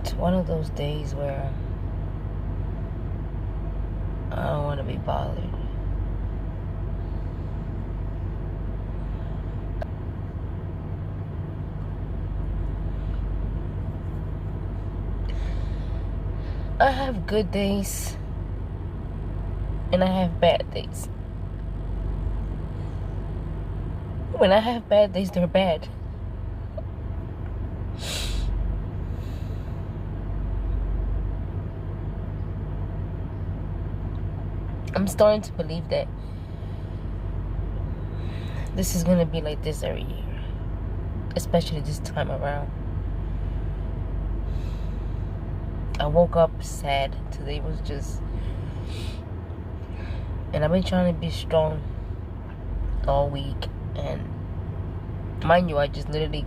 It's one of those days where I don't want to be bothered. I have good days and I have bad days. When I have bad days, they're bad. I'm starting to believe that this is gonna be like this every year, especially this time around. I woke up sad. Today was just, and I've been trying to be strong all week. And mind you, I just literally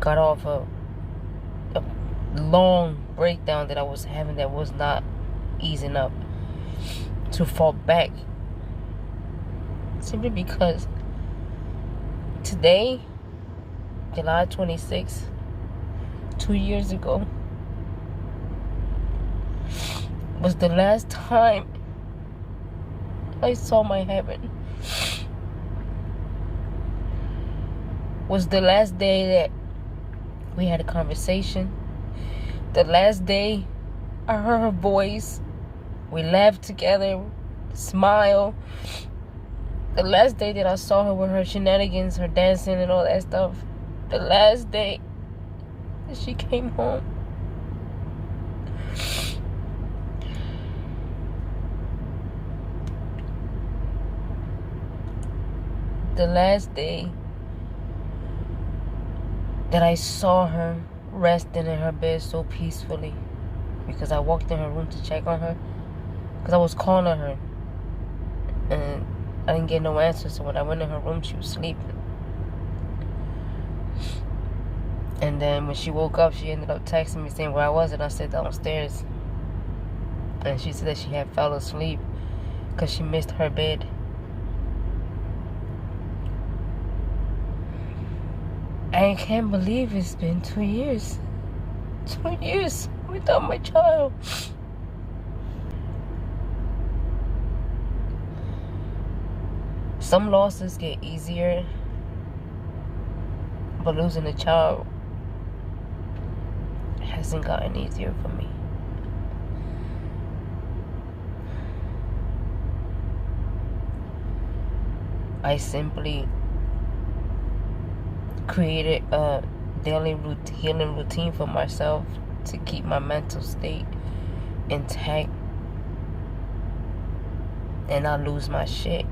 got off a long breakdown that I was having that was not easing up, to fall back, simply because today, July 26th, 2 years ago, was the last time I saw my heaven. Was the last day that we had a conversation. The last day I heard her voice. We laughed together, smiled. The last day that I saw her with her shenanigans, her dancing and all that stuff. The last day that she came home. The last day that I saw her resting in her bed so peacefully, because I walked in her room to check on her, because I was calling her and I didn't get no answer. So when I went in her room, she was sleeping. And then when she woke up, she ended up texting me saying where I was, and I said downstairs. And she said that she had fell asleep because she missed her bed. I can't believe it's been 2 years. 2 years without my child. Some losses get easier, but losing a child hasn't gotten easier for me. I simply created a daily healing routine for myself to keep my mental state intact and not lose my shit.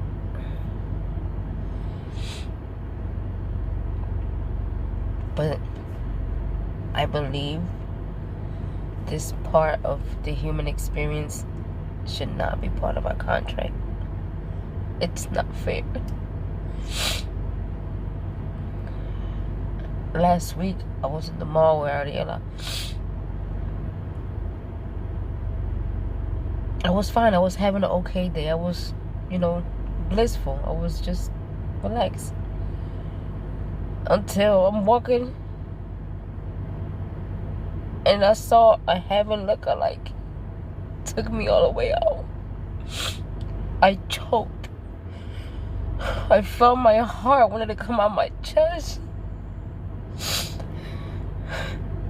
But I believe this part of the human experience should not be part of our contract. It's not fair. Last week, I was in the mall with Ariela. I was fine. I was having an okay day. I was, blissful. I was just relaxed. Until I'm walking and I saw a heaven lookalike. Took me all the way out. I choked. I felt my heart wanted to come out my chest.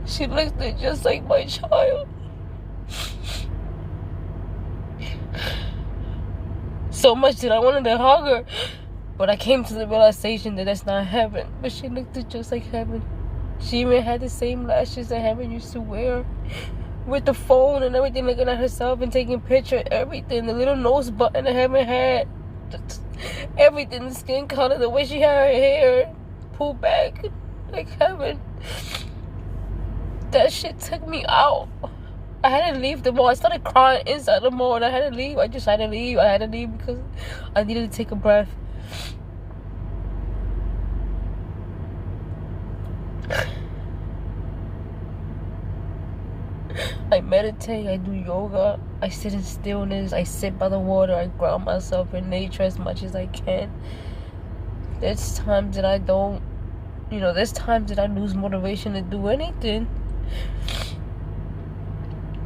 She looked just like my child. So much that I wanted to hug her. But I came to the realization that that's not heaven. But she looked just like heaven. She even had the same lashes that heaven used to wear. With the phone and everything, looking at herself and taking pictures, everything. The little nose button that heaven had. Everything, the skin color, the way she had her hair pulled back like heaven. That shit took me out. I had to leave the mall. I started crying inside the mall and I had to leave. I just had to leave. I had to leave because I needed to take a breath. I meditate, I do yoga, I sit in stillness, I sit by the water, I ground myself in nature as much as I can. There's times that I don't, there's times that I lose motivation to do anything.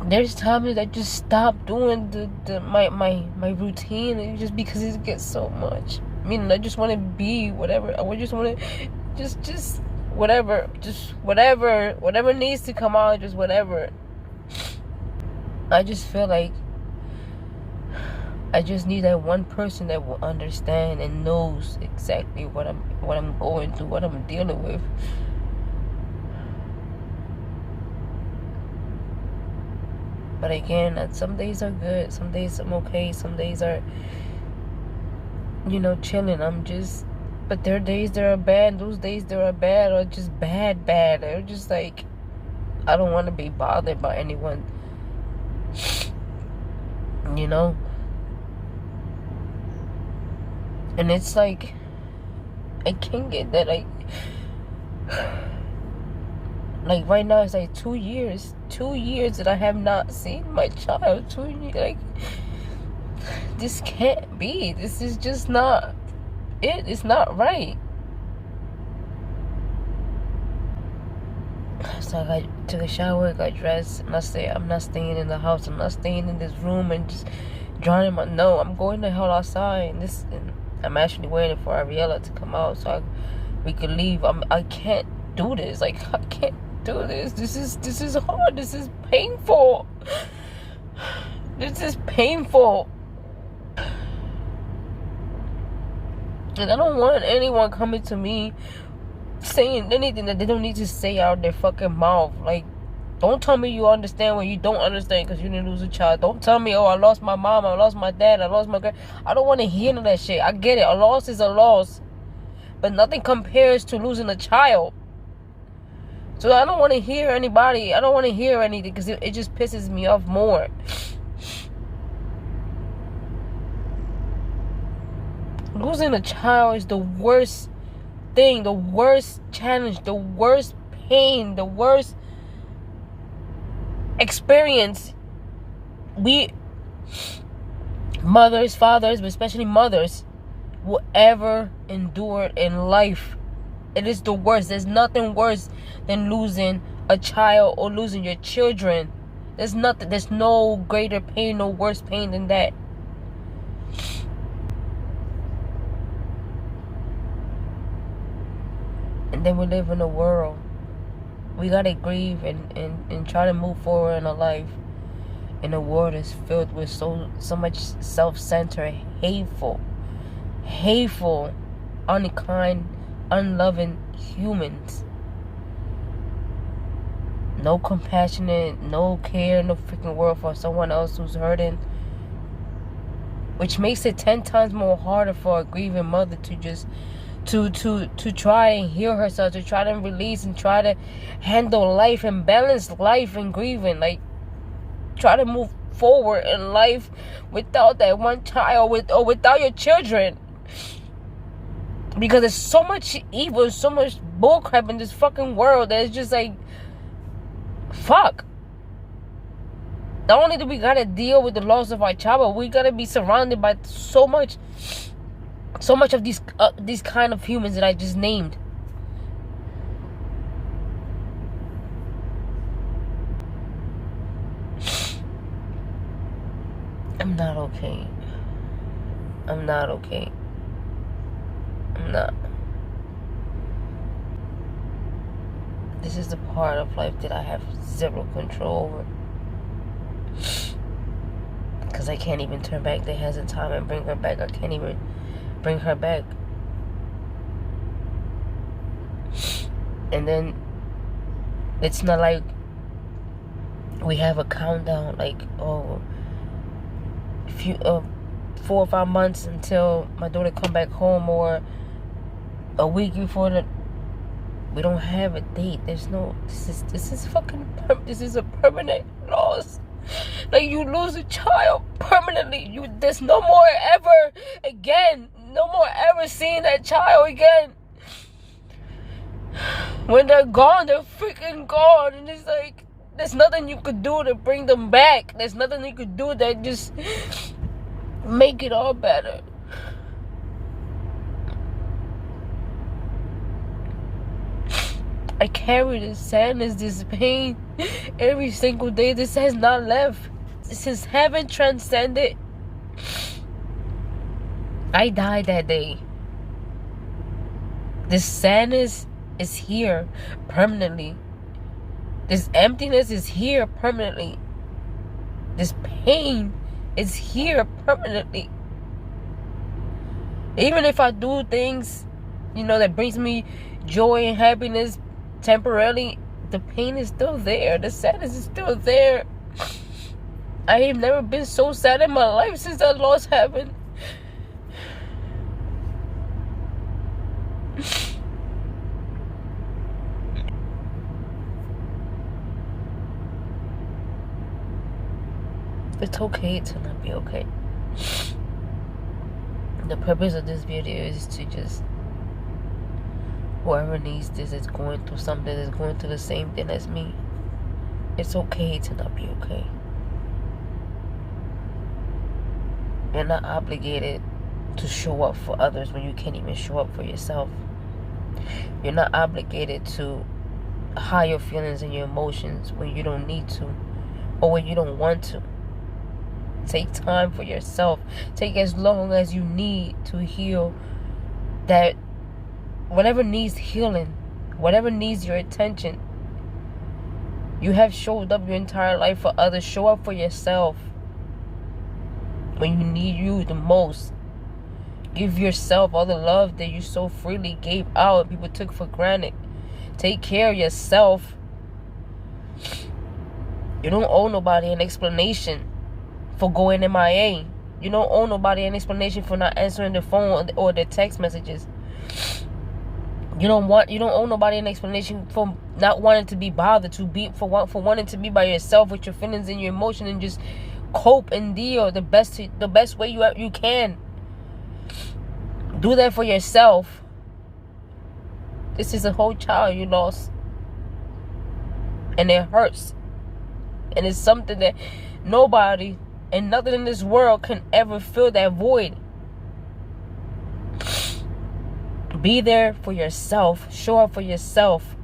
There's times I just stop doing my routine just because it gets so much. I mean, I just want to be whatever. I just want to just whatever, whatever needs to come out, just whatever. I just feel like I just need that one person that will understand and knows exactly what I'm going through, what I'm dealing with. But again, some days are good, some days I'm okay, some days are, chilling. But there are days that are bad. Those days that are bad are just bad. They're just like, I don't want to be bothered by anyone. And it's like, I can't get that, like right now it's like 2 years that I have not seen my child. 2 years, like, this can't be. This is just not it. It's not right. So I took a shower, got dressed, and I'm not staying in the house. I'm not staying in this room and just drowning my. No, I'm going the hell outside. And I'm actually waiting for Ariella to come out so we could leave. I can't do this. Like, I can't do this. This is hard. This is painful. This is painful. And I don't want anyone coming to me saying anything that they don't need to say out their fucking mouth. Like, don't tell me you understand when you don't understand because you didn't lose a child. Don't tell me, oh, I lost my mom, I lost my dad, I lost my grand. I don't want to hear none of that shit. I get it. A loss is a loss. But nothing compares to losing a child. So I don't want to hear anybody. I don't want to hear anything because it just pisses me off more. Losing a child is the worst thing, the worst challenge, the worst pain, the worst experience we mothers, fathers, but especially mothers, will ever endure in life. It is the worst. There's nothing worse than losing a child or losing your children. There's no greater pain, no worse pain than that. And then we live in a world. We gotta grieve and try to move forward in our life. And the world is filled with so much self-centered, hateful, unkind, unloving humans. No compassionate, no care in the freaking world for someone else who's hurting. Which makes it 10 times more harder for a grieving mother to just to try and heal herself, to try to release and try to handle life and balance life and grieving. Like, try to move forward in life without that one child, or without your children. Because there's so much evil, so much bullcrap in this fucking world that it's just like, fuck. Not only do we gotta deal with the loss of our child, but we gotta be surrounded by so much of these kind of humans that I just named. I'm not okay. I'm not okay. I'm not. This is the part of life that I have zero control over. Because I can't even turn back the hands of time and bring her back. I can't even bring her back. And then it's not like we have a countdown, like, oh, 4 or 5 months until my daughter come back home, or a week before we don't have a date. There's no, this is a permanent loss. Like, you lose a child permanently. There's no more ever seeing that child again. When they're gone, they're freaking gone. And it's like, there's nothing you could do to bring them back. There's nothing you could do that just make it all better. I carry this sadness, this pain every single day. This has not left. Since heaven transcended, I died that day. This sadness is here permanently. This emptiness is here permanently. This pain is here permanently. Even if I do things, that brings me joy and happiness temporarily, the pain is still there. The sadness is still there. I have never been so sad in my life since that loss happened. It's okay to not be okay. The purpose of this video is to just, whoever needs this, is going through something, is going through the same thing as me. It's okay to not be okay. You're not obligated to show up for others when you can't even show up for yourself. You're not obligated to hide your feelings and your emotions when you don't need to, or when you don't want to. Take time for yourself. Take as long as you need to heal. That whatever needs healing, whatever needs your attention, you have showed up your entire life for others. Show up for yourself when you need you the most. Give yourself all the love that you so freely gave out and people took for granted. Take care of yourself. You don't owe nobody an explanation for going MIA. You don't owe nobody an explanation for not answering the phone or the text messages. You don't owe nobody an explanation for not wanting to be bothered, for wanting to be by yourself with your feelings and your emotion and just cope and deal the best way you can. Do that for yourself. This is a whole child you lost, and it hurts, and it's something that nobody and nothing in this world can ever fill that void. Be there for yourself. Show up for yourself.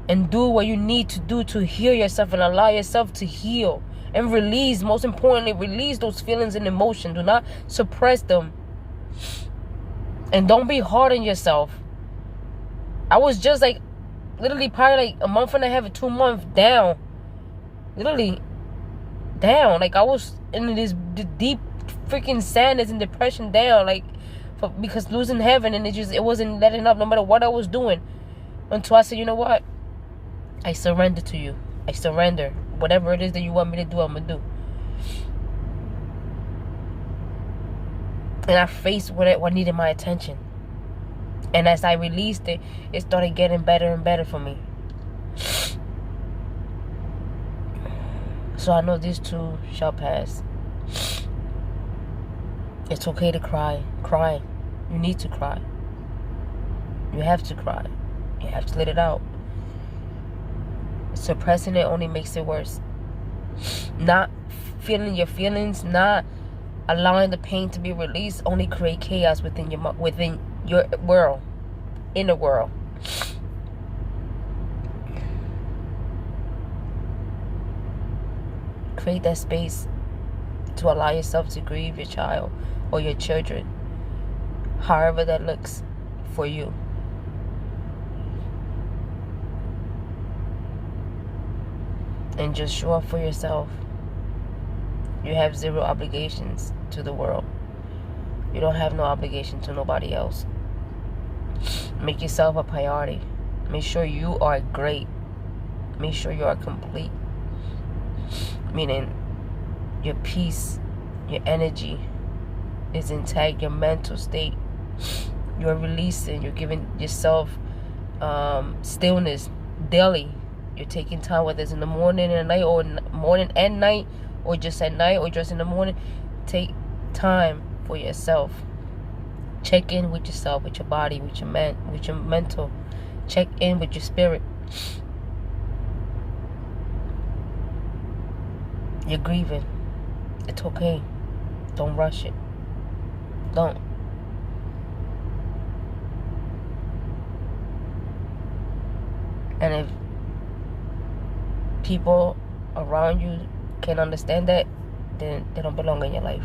And do what you need to do to heal yourself and allow yourself to heal. And release, most importantly, release those feelings and emotions. Do not suppress them. And don't be hard on yourself. I was just literally probably a month and a half or 2 months down. Literally down. I was in this deep freaking sadness and depression down, because losing heaven, and it wasn't letting up no matter what I was doing, until I said, you know what, I surrender to you. I surrender. Whatever it is that you want me to do, I'm gonna do. And I faced what needed my attention, and as I released it, it started getting better and better for me. So I know this too shall pass. It's okay to cry. Cry. You need to cry. You have to cry. You have to let it out. Suppressing it only makes it worse. Not feeling your feelings, not allowing the pain to be released, only create chaos within your world, inner world. Create that space to allow yourself to grieve your child or your children, however that looks for you. And just show up for yourself. You have zero obligations to the world. You don't have no obligation to nobody else. Make yourself a priority. Make sure you are great. Make sure you are complete. Meaning your peace, your energy is intact, your mental state. You're releasing, you're giving yourself stillness daily. You're taking time, whether it's in the morning and night, or morning and night, or just at night, or just in the morning. Take time for yourself. Check in with yourself, with your body, with your mental. Check in with your spirit. You're grieving. It's okay. Don't rush it. Don't. And if people around you can understand that, then they don't belong in your life.